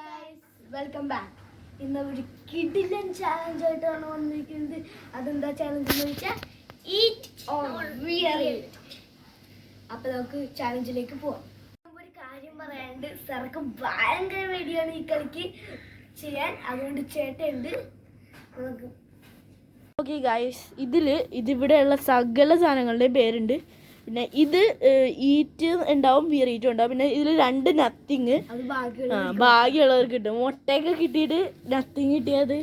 guys, welcome back. ഇന്ന് ഒരു കിഡിലൻ ചാലഞ്ച് ആയിട്ടാണ് വന്നിരിക്കുന്നത്. അതെന്താ ചാലഞ്ച് എന്ന് വെച്ചാൽ ഈറ്റ് ഓർ റിയൽ. അപ്പൊ നമുക്ക് ചാലഞ്ചിലേക്ക് പോവാം. ഒരു കാര്യം പറയാണ്ട്, സാർക്ക് ഭയങ്കര വേദിയാണ് ഈ കളിക്ക് ചെയ്യാൻ. അതുകൊണ്ട് ചേട്ടയുണ്ട്. നമുക്ക് ഓക്കെ ഗൈസ്, ഇതിവിടെയുള്ള സകല സാധനങ്ങളുടെയും പേരുണ്ട്. പിന്നെ ഇത് ഈറ്റ് ഉണ്ടാവും, വിയറീറ്റും ഉണ്ടാവും. പിന്നെ ഇതിൽ രണ്ട് നത്തിങ് ഭാഗ്യമുള്ളവർക്ക് കിട്ടും. മുട്ടയൊക്കെ കിട്ടിയിട്ട് നത്തിങ് കിട്ടിയത്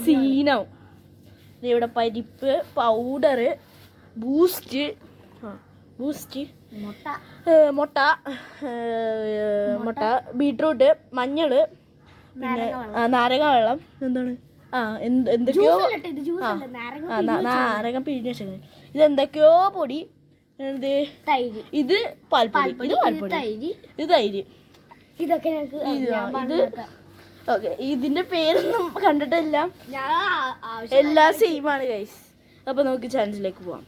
സീനാവും. ഇവിടെ പരിപ്പ്, പൗഡർ, ബൂസ്റ്റ്, മുട്ട, ബീട്രൂട്ട്, മഞ്ഞൾ, പിന്നെ നാരങ്ങ വെള്ളം, എന്താണ് എന്തൊക്കെയോ നാരങ്ങ പിഴിഞ്ഞ വെച്ചത്. ഇതെന്തൊക്കെയോ പൊടി. ഇത് പാൽപ്പൊടി, ഇത് പാൽപ്പൊടി, ഇത് തൈര്. ഇതൊക്കെ ഓക്കെ, ഇതിന്റെ പേരൊന്നും കണ്ടിട്ടില്ല, എല്ലാം സെയിം ആണ് ഗൈസ്. അപ്പൊ നമുക്ക് ചാലഞ്ചിലേക്ക് പോവാം.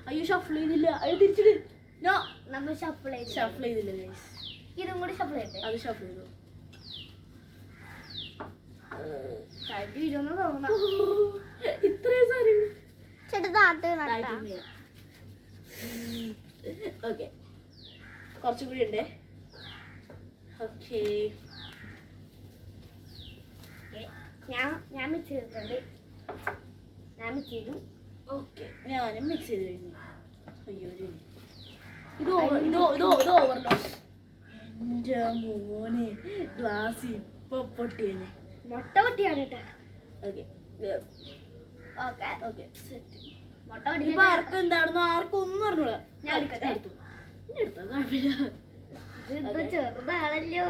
അയ്യോ, ഷഫിൾ ചെയ്തില്ല. അത് തിരിച്ചിട്ട് നമ്മൾ ഷഫിൾ ചെയ്തില്ല ഗൈസ്. ഇതും കൂടി ഷഫിൾ ചെയ്തേ. അത് ഷഫിൾ ചെയ്തു. ഇത്രയും സാധനം ഓക്കെ, കുറച്ചും കൂടി ഉണ്ട്. ഓക്കെ, ഞാൻ മിക്സ് ചെയ്തിട്ടുണ്ട്. മിക്സ് ചെയ്തു. ഓക്കെ, ഞാനും മിക്സ് ചെയ്ത് കഴിഞ്ഞു. അയ്യോ, ഇത് ഓവർലോഡ്. എൻ്റെ മോനെ, ഗ്ലാസ് ഇപ്പൊ പൊട്ടിയനെ. മുട്ട പൊട്ടിയാണ് കേട്ടോ. Okay okay, set. മുട്ട ഇപ്പൊ ആർക്കും എന്താണെന്നോ ആർക്കും ഒന്നും അറിഞ്ഞൂടാ. ഞാൻ എടുത്തോ, കുഴപ്പമില്ല. ചെറുതാണല്ലോ.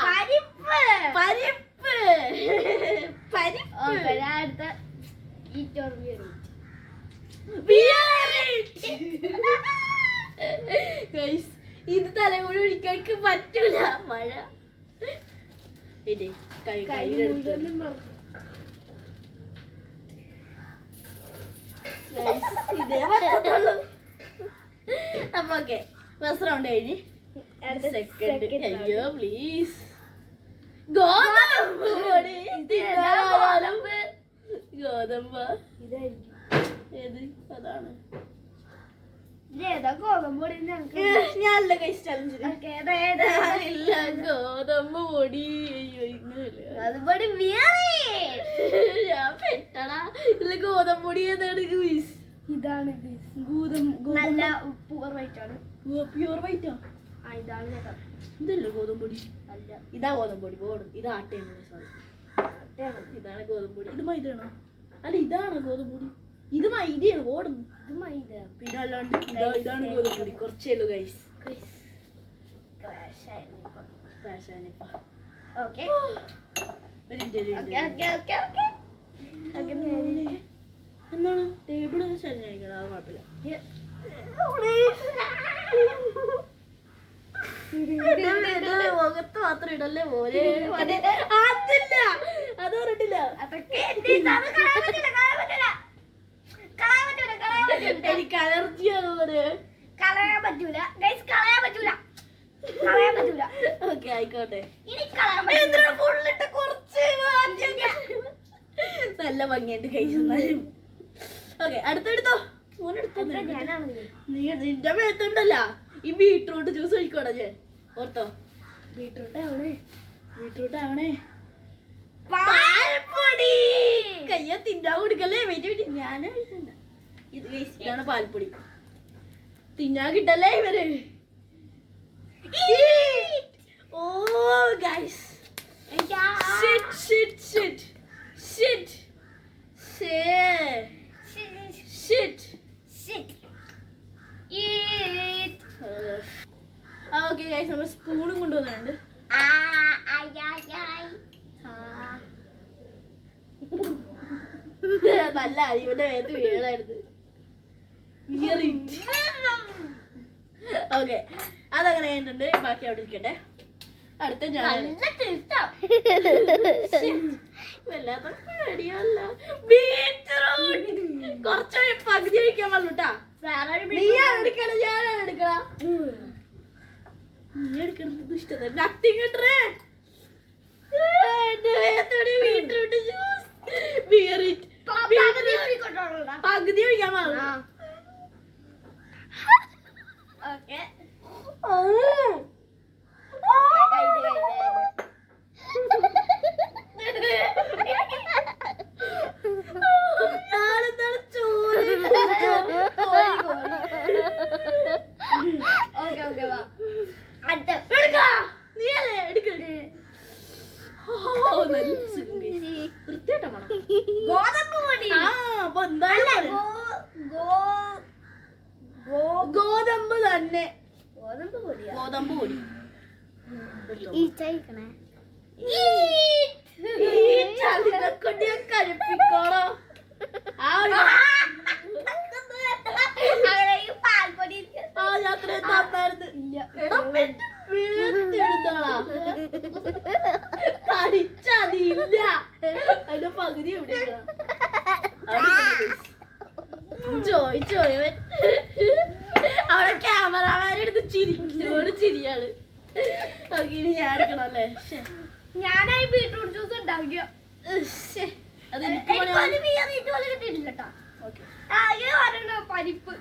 പരിപ്പ്. അടുത്ത ഈറ്റ് ഓർ ഗൈസ്, ഇത് തലമുടി ഒഴിക്കാൻ പറ്റൂല. മഴ അപ്പൊ ഓക്കെ, ഫസ്റ്റ് റൗണ്ട് കഴിഞ്ഞ് സെക്കൻഡ്. അയ്യോ പ്ലീസ്. ഗോതമ്പ് ഏത് അതാണ്? ഞാനല്ല കൈസ് ചലഞ്ചില്ല. ഗോതമ്പ് പൊടി. ഞാൻ പെട്ടടാ. ഇല്ല, ഗോതമ്പ് പൊടി ഏതാണ്? ഇതാണ് നല്ല പ്യുവർ വൈറ്റ് ആണ്. പ്യുവർ വൈറ്റാ? ഇതാണ് ഇതല്ലേ ഗോതമ്പ് പൊടി? അല്ല, ഇതാ ഗോതമ്പ് പൊടി. ഇത് ആട്ടയാണ്. ഇതാണ് ഗോതമ്പ് പൊടി. ഇത് മൈദയാണോ? അല്ല, ഇതാണ് ഗോതമ്പ് പൊടി. ഇത് മൈദയാണ്. ഓടുന്നു. ഇത് മൈദ. പിന്നെ അല്ലാണ്ട് ഇതാണ് ഗോതമ്പ് പൊടി. കുറച്ചേലു ഗൈസ്. എന്താണ് ടേബിള് ശരിയായിക്കണം? അത് കുഴപ്പമില്ല. മുഖത്ത് മാത്രം ഇടല്ലേ പോലെ. അതില്ല, അത് പറഞ്ഞിട്ടില്ല. എനിക്ക് അലർജിയാണ്. കളയാൻ പറ്റൂല. ഓക്കെ, ആയിക്കോട്ടെ. നല്ല ഭംഗിയുണ്ട് കഴിച്ചാലും. ഓക്കെ, അടുത്തെടുത്തോ. നിന്റെ മേത്തുണ്ടല്ല ഈ ബീട്രൂട്ട് ജ്യൂസ് ഒഴിക്കോടാ. ഞാൻ ഓർത്തോ, ബീട്രൂട്ട് ആവണേ. പാൽപ്പൊടി കയ്യ തിന്നാൻ കൊടുക്കല്ലേ. വെയിറ്റ്, ഞാൻ ഇതാണ് പാൽപ്പൊടി. തിന്നാൻ കിട്ടല്ലേ ഇവര്. ഓ ഗൈസ്, ഓക്കെ ഗൈസ്, നമ്മൾ സ്പൂണും കൊണ്ടുവന്നിട്ടുണ്ട്. നല്ല അരിവന്റെ മേത്ത് വീഴായിരുന്നു. ഓക്കെ, അതങ്ങനെ കഴിഞ്ഞിട്ടുണ്ട്. ബാക്കി അവിടെ ഇരിക്കട്ടെ. അടുത്ത ഞാൻ നല്ല ടേസ്റ്റാ. വല്ലാത്ത പേടിയല്ല. ബീറ്റ്റൂട്ട് കുറച്ച് പകുതി ഒഴിക്കാൻ പാടുള്ളൂട്ടാ. നീയാണ് എടുക്കണം, ഞാനാണ് എടുക്കണം. നീ എടുക്കണത് ഇഷ്ടം. നത്തിങ് കിട്ടേ ബീറ്റ്റൂട്ട് ജ്യൂസ്. പകുതി ഒഴിക്കാൻ പാടുള്ളൂ. ഓക്കെ ഞാനെന്താണ് ചോറ് ഓക്കെ വാ. അടുത്ത നീയല്ലേ എടുക്ക. നല്ല സുഖം. വൃത്തിയായിട്ടാ മണം. ഗോതമ്പ് പൊടി. ആ അപ്പൊ എന്തായാലും ഗോതമ്പ് തന്നെ. ഗോതമ്പ് പൊടിയാ. ഗോതമ്പ് പൊടി ഈച്ചയിക്കണേ. കഴിപ്പിക്കോളോ. പാൽപ്പൊടി ആ യാത്ര തന്നായിരുന്നു. കടിച്ചതില്ല. അതിന്റെ പകുതി എവിടെ ചോദിച്ചോയവൻ. അവിടെ ക്യാമറമാരെടുത്ത് ചിരിക്കോട് ചിരിയാണ്. ഇനി ഞാൻ എടുക്കണം അല്ലേ. ഞാനായി ബീട്രൂട്ട് ജ്യൂസ് ഉണ്ടാക്കിയ. അത് കിട്ടിയിട്ടില്ല കേട്ടോ. ആകെ ഒരെണ്ണം പരിപ്പ്.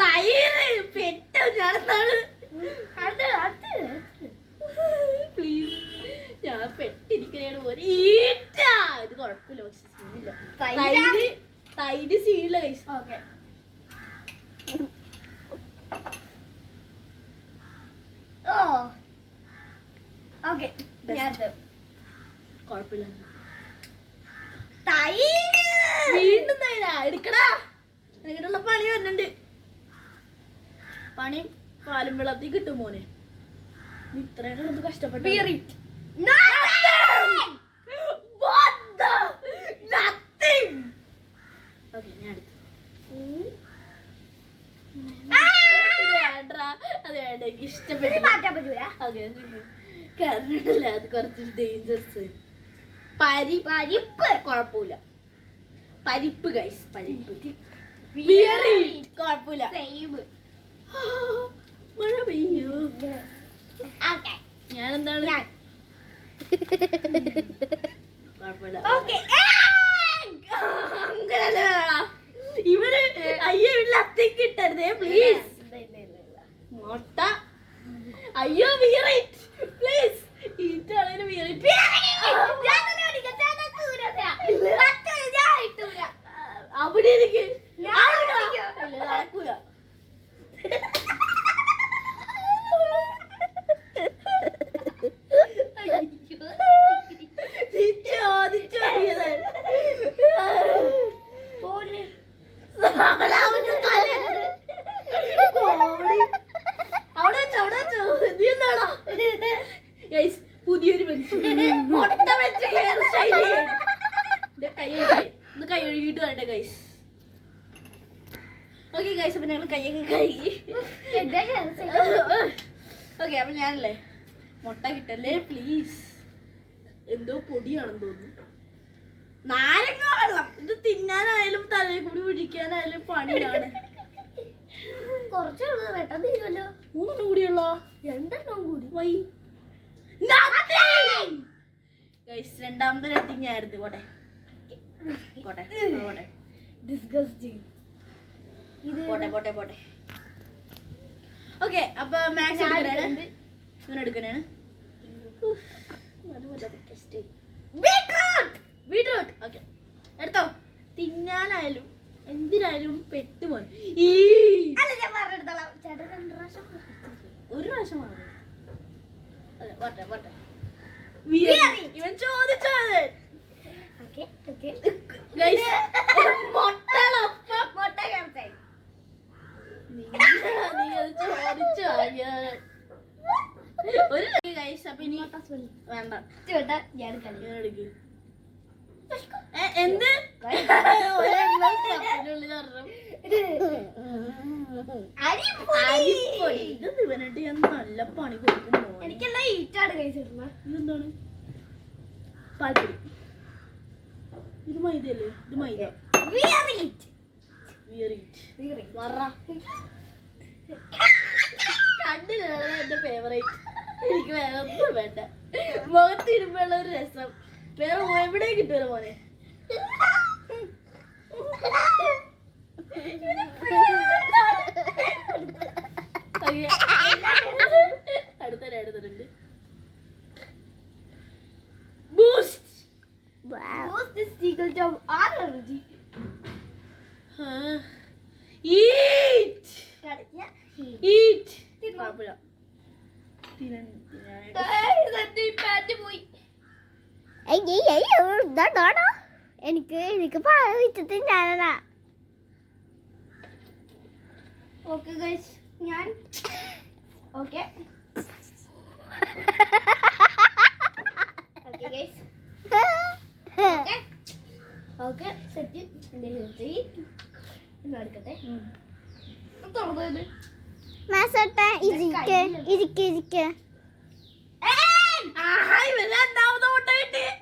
തൈര് പെട്ടോ ഞാനെന്താണ് പ്ലീസ്. ഞാൻ പെട്ടിരിക്കണേണ് പോലെ. ഇത് കുഴപ്പമില്ല. പക്ഷെ സീനില്ല. തൈര് സീനില്ല കൈസ്. ഓക്കെ ഓക്കെ കുഴപ്പമില്ല. തൈര് വീണ്ടും തൈരാ. എടുക്കടാ. എനിക്കുള്ള പണി വരുന്നുണ്ട്. പണി പാലും വെള്ളത്തിൽ കിട്ടും മോനെ. നീ ഇത്രയും കഷ്ടപ്പെട്ടു. ഞാൻ അത് വേണ്ട. എനിക്ക് ഇഷ്ടപ്പെട്ടു. മാറ്റാൻ പറ്റൂല. കാരണം അത് കുറച്ച് ഡേഞ്ചറസ്. പരിപ്പ് കുഴപ്പമില്ല. പരിപ്പ് ഗൈസ്. പരിപ്പ് കുഴപ്പമില്ല. മഴ പെയ്യൂ. ഞാനെന്താണ് കുഴപ്പമില്ല. ഇവര് അയ്യോ വീട്ടിൽ അത്തേക്ക് ഇട്ടരുതേ പ്ലീസ്. മുട്ട അയ്യോ വീറൈറ്റ് പ്ലീസ്. ഈറ്റാളേന് വീറൈറ്റ്. അവിടെ എനിക്ക് നടക്കൂല. പുതിയൊരു മനുഷ്യൻ മുട്ട വെച്ച് ഹെയർ സ്റ്റൈൽ കൈ കഴുകിയിട്ട് വരട്ടെ ഗൈസ്. Okay guys. അപ്പൊ ഞങ്ങൾ കൈയൊക്കെ കഴുകി. ഓക്കെ അപ്പൊ ഞാനല്ലേ മുട്ട കിട്ടല്ലേ പ്ലീസ്. എന്തോ പൊടിയാണെന്ന് തോന്നുന്നു. നാരങ്ങ വെള്ളം. ഇത് തിന്നാനായാലും തലയിൽ കൂടി പിടിക്കാനായാലും പണിയാണ്. കുറച്ചുള്ളത് പെട്ടെന്ന് തീരുമല്ലോ. 3 കൂടിയുള്ളോ? 2 കൂടി. Why guys. രണ്ടാമത്തെ രത്തിങ് ആയിരുന്നു. പോട്ടെ പോട്ടെ പോട്ടെ ഡിസ്ഗസ്റ്റിംഗ്. പോട്ടെ പോട്ടെ പോട്ടെ. ഓക്കെ അപ്പൊ മാക്സ് എടുക്കണേ. ഇവനെടുക്കണേ. ബീട്രൂട്ട് ഓക്കെ എടുത്തോ. തിന്നാനായാലും എന്തിനായാലും പെട്ടുപോയി. ഒരു പ്രാവശ്യം ഇവൻ ചോദിച്ചത് ഒരു ഗൈസ്. അപ്പൊ ഇനി വേണ്ട. ഞാൻ എടുക്കും. എന്ത് അരിപ്പൊടി. ഇത് ഇവനായിട്ട് ഞാൻ നല്ല പണി കൊടുക്കും. എനിക്കെല്ലാം ഈറ്റാണ് കഴിച്ചിട്ടുള്ളത്. ഇതെന്താണ്? പാൽപ്പൊടി. ഇത് മൈദയല്ലേ? ഇത് മൈദ. കണ്ടില്ല എന്റെ ഫേവറേറ്റ്. എനിക്ക് വേറെ ഒന്നും വേണ്ട. മുഖത്തിരുമ്പുള്ള ഒരു രസം വേറെ എവിടെ കിട്ടുമല്ലോ മോനെ. അടുത്തുണ്ട് boost. Boost is equal to our energy. Eat. Eat. കുഴപ്പമില്ല. എനിക്ക് പാടിച്ചിട്ട് ഞാനാ. ഓക്കെ ഗൈസ്, ഞാൻ okay okay guys okay set എടുക്കട്ടെ. തുറന്നത്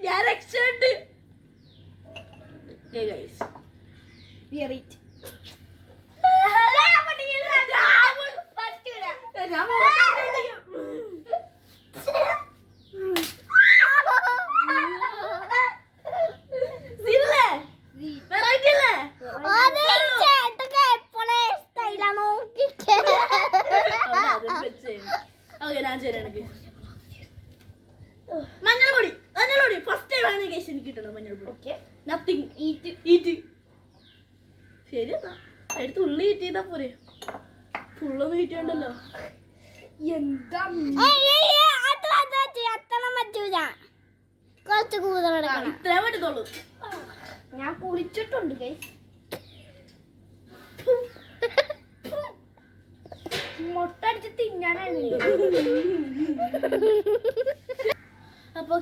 ഞാൻ രക്ഷയുണ്ട്. മഞ്ഞൾപ്പൊടി ഫസ്റ്റ് ടൈം ആണ് കേസ് എനിക്ക് കിട്ടണം. മഞ്ഞൾപ്പൊടി നത്തിങ് ഈറ്റ്. ശരി എന്നാ എടുത്ത് ഉള്ളി ഈറ്റ് ചെയ്താ പോരെ. ഫുള്ളൊന്നും ഈറ്റ് ചെയ്യണ്ടല്ലോ. എന്താ ഇത്രേ പറ്റത്തുള്ളൂ. ഞാൻ കുളിച്ചിട്ടുണ്ട് ഗൈസ്. മുട്ട അടിച്ച് തിന്നാനാണ്. അപ്പൊ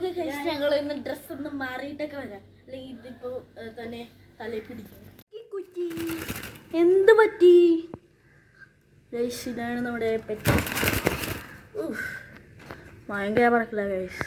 ഞങ്ങൾ ഇന്ന് ഡ്രസ് ഒന്ന് മാറിയിട്ടൊക്കെ വരാം. അല്ലെങ്കിൽ ഇതിപ്പോ തന്നെ തലയിൽ പിടിക്കും. എന്ത് പറ്റി? ഗൈസ് ഇതാണ് നമ്മുടെ പെറ്റ്. ഭയങ്കര പറക്കില്ല ഗൈസ്.